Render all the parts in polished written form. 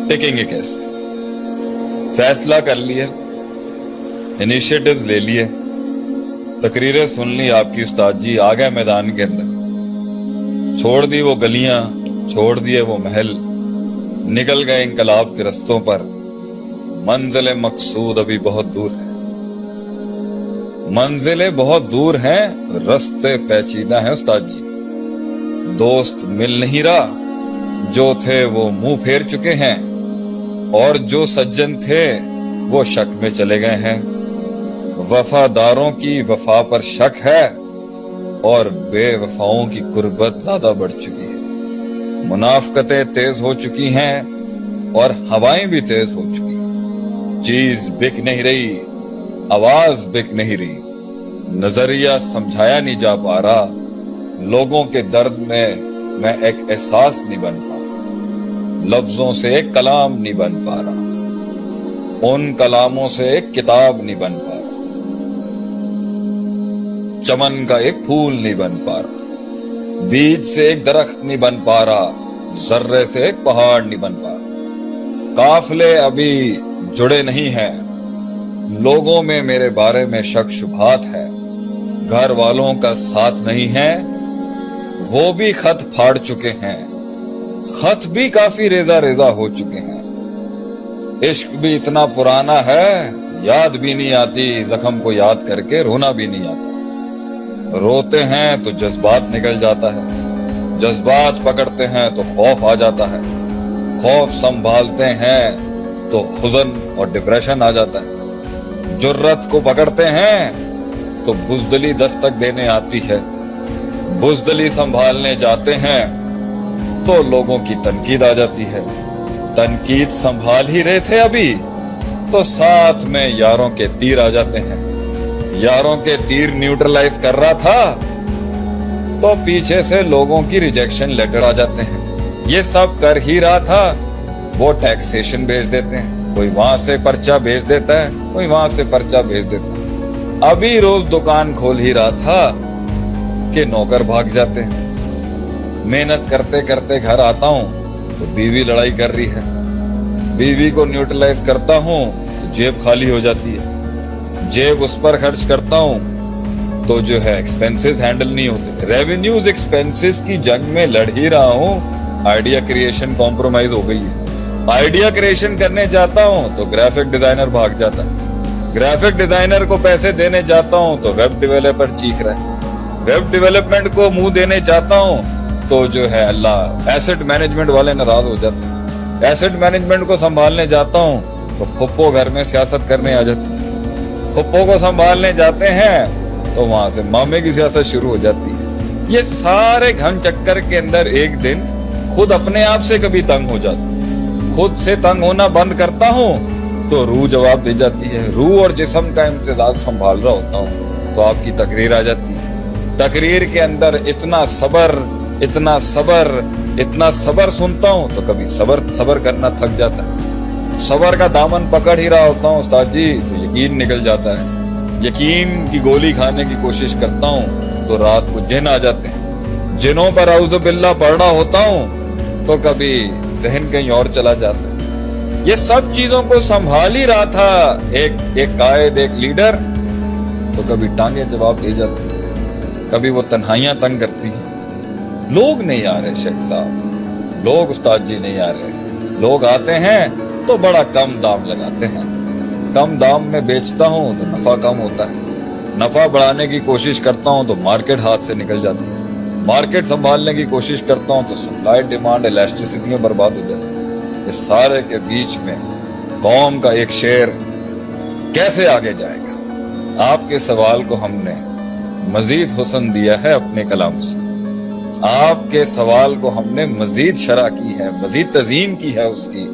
टिकेंगे कैसे। फैसला कर लिया, इनिशिएटिव्स ले लिए, तकरीरें सुन ली आपकी उस्ताद जी, आ गए मैदान के अंदर, छोड़ दी वो गलियां, छोड़ दिए वो महल, निकल गए इंकलाब के रस्तों पर। मंजिल मकसूद अभी बहुत दूर है, मंजिलें बहुत दूर हैं, रस्ते पेचीदा हैं उस्ताद जी। दोस्त मिल नहीं रहा, जो थे वो मुंह फेर चुके हैं, और जो सज्जन थे वो शक में चले गए हैं। वफादारों की वफा पर शक है, और बेवफाओं की गुर्बत ज्यादा बढ़ चुकी है। मुनाफकतें तेज हो चुकी हैं, और हवाएं भी तेज हो चुकी हैं। चीज बिक नहीं रही, आवाज बिक नहीं रही, नजरिया समझाया नहीं जा पा रहा। लोगों के दर्द में मैं एक एहसास नहीं बन पा रहा, लफ्जों से एक कलाम नहीं बन पा रहा, उन कलामों से एक किताब नहीं बन पा रहा, चमन का एक फूल नहीं बन पा रहा, बीज से एक दरख्त नहीं बन पा रहा, जर्रे से एक पहाड़ नहीं बन पा रहा। काफले अभी जुड़े नहीं हैं, लोगों में मेरे बारे में शक शुबहात है, घर वालों का साथ नहीं है, वो भी खत फाड़ चुके हैं, खत भी काफी रेजा रेजा हो चुके हैं। इश्क भी इतना पुराना है, याद भी नहीं आती, जख्म को याद करके रोना भी नहीं आता। रोते हैं तो जज्बात निकल जाता है, जज्बात पकड़ते हैं तो खौफ आ जाता है, खौफ संभालते हैं तो हुज़न और डिप्रेशन आ जाता है। जुर्रत को पकड़ते हैं तो बुज़दिली दस्तक देने आती है, बुज़दिली संभालने जाते हैं तो लोगों की तनकीद आ जाती है। तनकीद संभाल ही रहे थे अभी तो साथ में यारों के तीर आ जाते हैं, यारों के तीर न्यूट्रलाइज कर रहा था तो पीछे से लोगों की रिजेक्शन लेटर आ जाते हैं। ये सब कर ही रहा था, वो टैक्सेशन भेज देते हैं, कोई वहां से पर्चा भेज देता है, कोई वहां से पर्चा भेज देता है। अभी रोज दुकान खोल ही रहा था कि नौकर भाग जाते हैं। मेहनत करते करते घर आता हूँ तो बीवी लड़ाई कर रही है, बीवी को न्यूट्रलाइज करता हूँ तो जेब खाली हो जाती है, जेब उस पर खर्च करता हूँ तो जो है एक्सपेंसेस हैंडल नहीं होते। रेवेन्यूज एक्सपेंसेस की जंग में लड़ ही रहा हूँ, आइडिया क्रिएशन कॉम्प्रोमाइज हो गई है। आइडिया क्रिएशन करने जाता हूँ तो ग्राफिक डिजाइनर भाग जाता है, ग्राफिक डिजाइनर को पैसे देने जाता हूँ तो वेब डेवलपर चीख रहा है, वेब डेवलपमेंट को मुंह देने जाता हूँ तो जो है अल्लाह एसेट मैनेजमेंट वाले नाराज हो जाते हैं, एसेट मैनेजमेंट को संभालने जाता हूँ तो फुप्पो घर में सियासत करने आ जाती है, फुप्पो को संभालने जाते हैं तो वहां से मामे की सियासत शुरू हो जाती है। ये सारे घन चक्कर के अंदर एक दिन खुद अपने आप से कभी तंग हो जाता, खुद से तंग होना बंद करता हूँ तो रूह जवाब दे जाती है। रूह और जिस्म का इम्तिजाज संभाल रहा होता हूँ तो आपकी तकरीर आ जाती है। तकरीर के अंदर इतना सबर, इतना सबर, इतना सबर सुनता हूँ तो कभी सबर करना थक जाता है। सबर का दामन पकड़ ही रहा होता हूँ उस्ताद जी तो यकीन निकल जाता है, यकीन की गोली खाने की कोशिश करता हूँ तो रात को जिन आ जाते हैं, जिनों पर औज़ु बिल्लाह पढ़ रहा होता हूँ तो कभी ज़हन कहीं और चला जाता है। ये सब चीजों को संभाल ही रहा था एक कायद, एक लीडर, तो कभी टांगे जवाब दे जाती है, कभी वो तन्हाइयां तंग करती हैं। लोग नहीं आ रहे शेख साहब, लोग उस्ताद जी नहीं आ रहे, लोग आते हैं तो बड़ा कम दाम लगाते हैं, कम दाम में बेचता हूँ तो नफा कम होता है, नफा बढ़ाने की कोशिश करता हूँ तो मार्केट हाथ से निकल जाती है, मार्केट संभालने की कोशिश करता हूँ तो सप्लाई डिमांड इलास्टिसिटी बर्बाद हो जाती है। इस सारे के बीच में कौम का एक शेर कैसे आगे जाएगा? आपके सवाल को हमने मजीद हुस्न दिया है अपने कलाम से, आपके सवाल को हमने मजीद शरह की है, मजीद तज़ीम की है उसकी,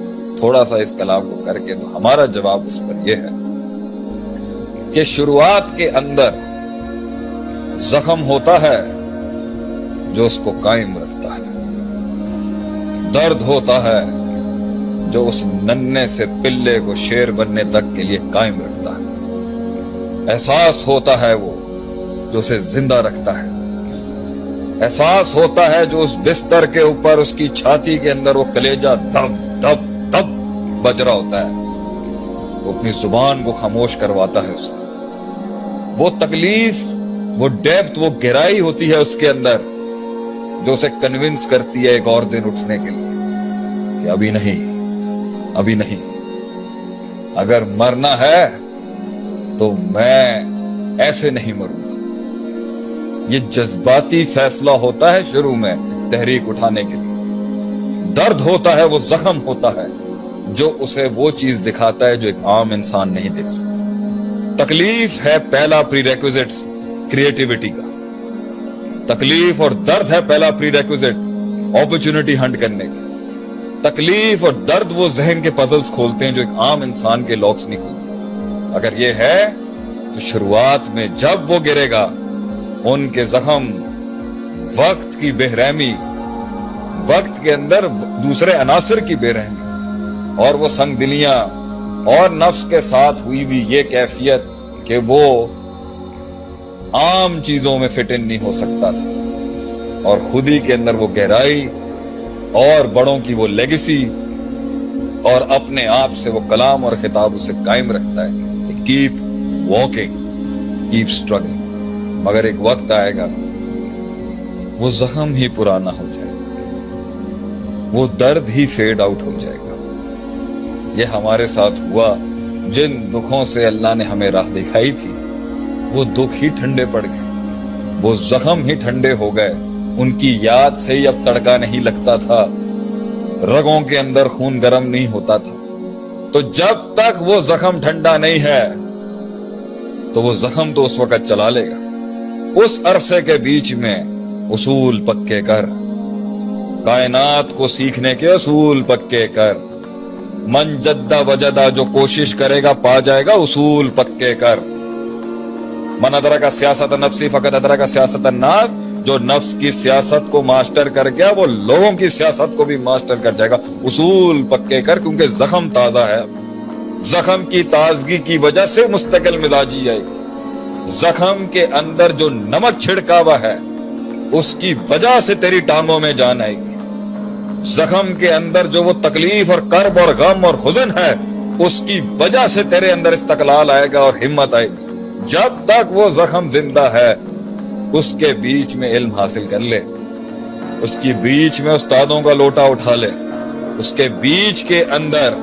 थोड़ा सा इस कलाम को करके। तो हमारा जवाब उस पर यह है कि शुरुआत के अंदर जख्म होता है जो उसको कायम रखता है, दर्द होता है जो उस नन्हे से पिल्ले को शेर बनने तक के लिए कायम रखता है, एहसास होता है वो जो उसे जिंदा रखता है, एहसास होता है जो उस बिस्तर के ऊपर उसकी छाती के अंदर वो कलेजा दब दब दब بج رہا ہوتا ہے وہ اپنی زبان کو خاموش کرواتا ہے اسے. وہ تکلیف، وہ ڈیپتھ، وہ گہرائی ہوتی ہے اس کے اندر جو اسے کنونس کرتی ہے ایک اور دن اٹھنے کے لیے کہ ابھی نہیں، ابھی نہیں. اگر مرنا ہے تو میں ایسے نہیں مروں گا. یہ جذباتی فیصلہ ہوتا ہے شروع میں تحریک اٹھانے کے لیے. درد ہوتا ہے، وہ زخم ہوتا ہے جو اسے وہ چیز دکھاتا ہے جو ایک عام انسان نہیں دیکھ سکتا. تکلیف ہے پہلا پری ریکوزٹ کریٹیوٹی کا. تکلیف اور درد ہے پہلا پری ریکوزٹ اپرچونٹی ہنٹ کرنے کا. تکلیف اور درد وہ ذہن کے پزلز کھولتے ہیں جو ایک عام انسان کے لاکس نہیں کھولتے. اگر یہ ہے تو شروعات میں جب وہ گرے گا ان کے زخم، وقت کی بے رحمی، وقت کے اندر دوسرے عناصر کی بے رحمی اور وہ سنگ دلیاں اور نفس کے ساتھ ہوئی بھی یہ کیفیت کہ وہ عام چیزوں میں فٹ ان نہیں ہو سکتا تھا اور خود ہی کے اندر وہ گہرائی اور بڑوں کی وہ لیگیسی اور اپنے آپ سے وہ کلام اور خطاب اسے قائم رکھتا ہے کہ کیپ واکنگ، کیپ اسٹرگلنگ. مگر ایک وقت آئے گا وہ زخم ہی پرانا ہو جائے گا، وہ درد ہی فیڈ آؤٹ ہو جائے گا. یہ ہمارے ساتھ ہوا. جن دکھوں سے اللہ نے ہمیں راہ دکھائی تھی وہ دکھ ہی ٹھنڈے پڑ گئے، وہ زخم ہی ٹھنڈے ہو گئے. ان کی یاد سے ہی اب تڑکا نہیں لگتا تھا، رگوں کے اندر خون گرم نہیں ہوتا تھا. تو جب تک وہ زخم ٹھنڈا نہیں ہے تو وہ زخم تو اس وقت چلا لے گا. اس عرصے کے بیچ میں اصول پکے کر، کائنات کو سیکھنے کے اصول پکے کر. من جدہ وجدہ، جو کوشش کرے گا پا جائے گا، اصول پکے کر. من ادرک سیاست نفسی فقط ادرک سیاست الناس، جو نفس کی سیاست کو ماسٹر کر گیا وہ لوگوں کی سیاست کو بھی ماسٹر کر جائے گا. اصول پکے کر، کیونکہ زخم تازہ ہے. زخم کی تازگی کی وجہ سے مستقل مزاجی آئے گی. زخم کے اندر جو نمک چھڑکا ہوا ہے اس کی وجہ سے تیری ٹانگوں میں جان آئے گی. زخم کے اندر جو وہ تکلیف اور کرب اور غم اور حزن ہے اس کی وجہ سے تیرے اندر استقلال آئے گا اور ہمت آئے گی. جب تک وہ زخم زندہ ہے اس کے بیچ میں علم حاصل کر لے، اس کی بیچ میں استادوں کا لوٹا اٹھا لے، اس کے بیچ کے اندر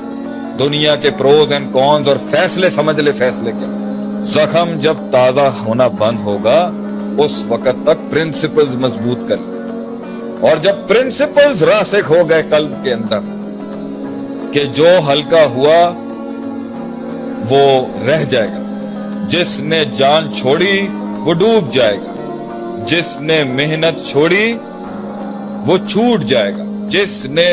دنیا کے پروز اینڈ کونز اور فیصلے سمجھ لے. فیصلے کیا؟ زخم جب تازہ ہونا بند ہوگا اس وقت تک پرنسپلز مضبوط کر لے. اور جب پرنسپلز راسخ ہو گئے قلب کے اندر کہ جو ہلکا ہوا وہ رہ جائے گا، جس نے جان چھوڑی وہ ڈوب جائے گا، جس نے محنت چھوڑی وہ چھوٹ جائے گا، جس نے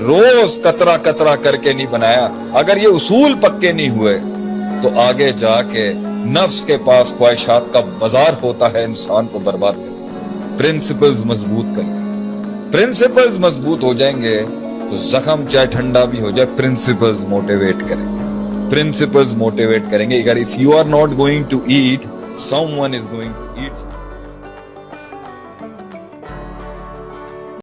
روز قطرہ قطرہ کر کے نہیں بنایا. اگر یہ اصول پکے نہیں ہوئے تو آگے جا کے نفس کے پاس خواہشات کا بازار ہوتا ہے انسان کو برباد کر. پرنسپلز مضبوط کر، پرنسپلز مضبوط ہو جائیں گے تو زخم چاہے ٹھنڈا بھی ہو جائے، پرنسپلز موٹیویٹ کریں گے، پرنسپلز موٹیویٹ کریں گے. اگر if you are not going to eat, someone is going to eat.